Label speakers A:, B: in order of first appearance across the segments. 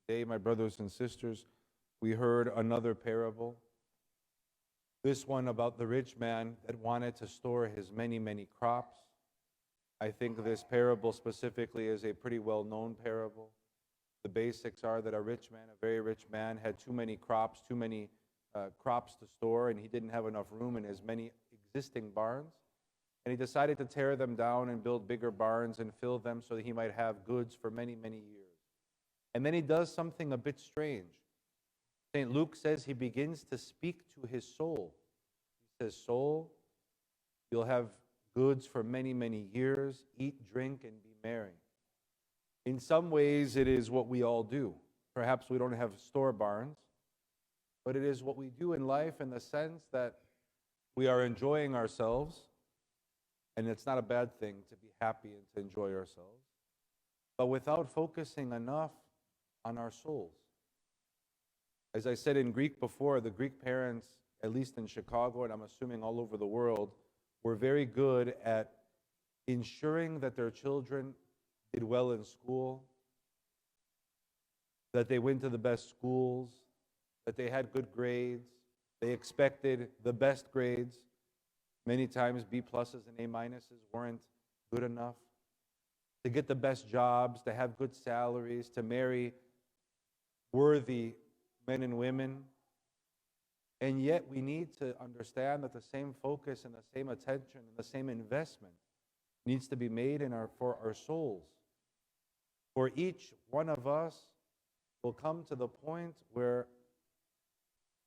A: Today, my brothers and sisters, we heard another parable. This one about the rich man that wanted to store his many, many crops. I think this parable specifically is a pretty well-known parable. The basics are that a rich man, a very rich man, had too many crops to store, and he didn't have enough room in his many existing barns. And he decided to tear them down and build bigger barns and fill them so that he might have goods for many, many years. And then he does something a bit strange. St. Luke says he begins to speak to his soul. He says, "Soul, you'll have goods for many, many years. Eat, drink, and be merry." In some ways, it is what we all do. Perhaps we don't have store barns, but it is what we do in life in the sense that we are enjoying ourselves, and it's not a bad thing to be happy and to enjoy ourselves, but without focusing enough on our souls. As I said in Greek before, the Greek parents, at least in Chicago, and I'm assuming all over the world, were very good at ensuring that their children did well in school, that they went to the best schools, that they had good grades. They expected the best grades. Many times B pluses and A minuses weren't good enough. To get the best jobs, to have good salaries, to marry worthy men and women. And yet we need to understand that the same focus and the same attention and the same investment needs to be made for our souls. For each one of us will come to the point where,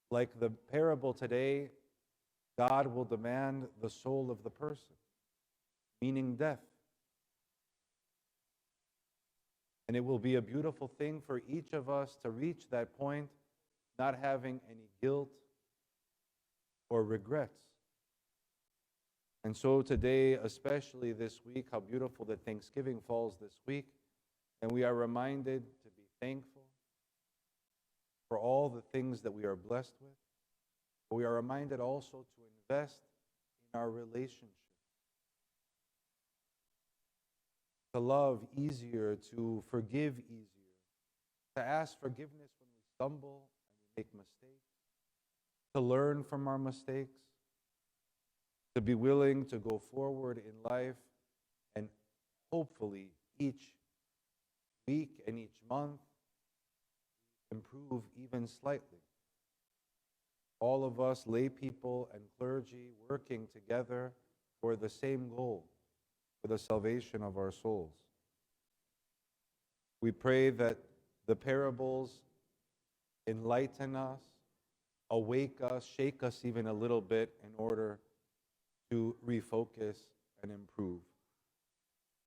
A: like the parable today, God will demand the soul of the person, meaning death. And it will be a beautiful thing for each of us to reach that point, not having any guilt or regrets. And so today, especially this week, how beautiful that Thanksgiving falls this week, and we are reminded to be thankful for all the things that we are blessed with. But we are reminded also to invest in our relationships, to love easier, to forgive easier, to ask forgiveness when we stumble and we make mistakes, to learn from our mistakes, to be willing to go forward in life, and hopefully each week and each month improve even slightly. All of us, lay people and clergy, working together for the same goal, for the salvation of our souls. We pray that the parables enlighten us, awake us, shake us even a little bit in order to refocus and improve.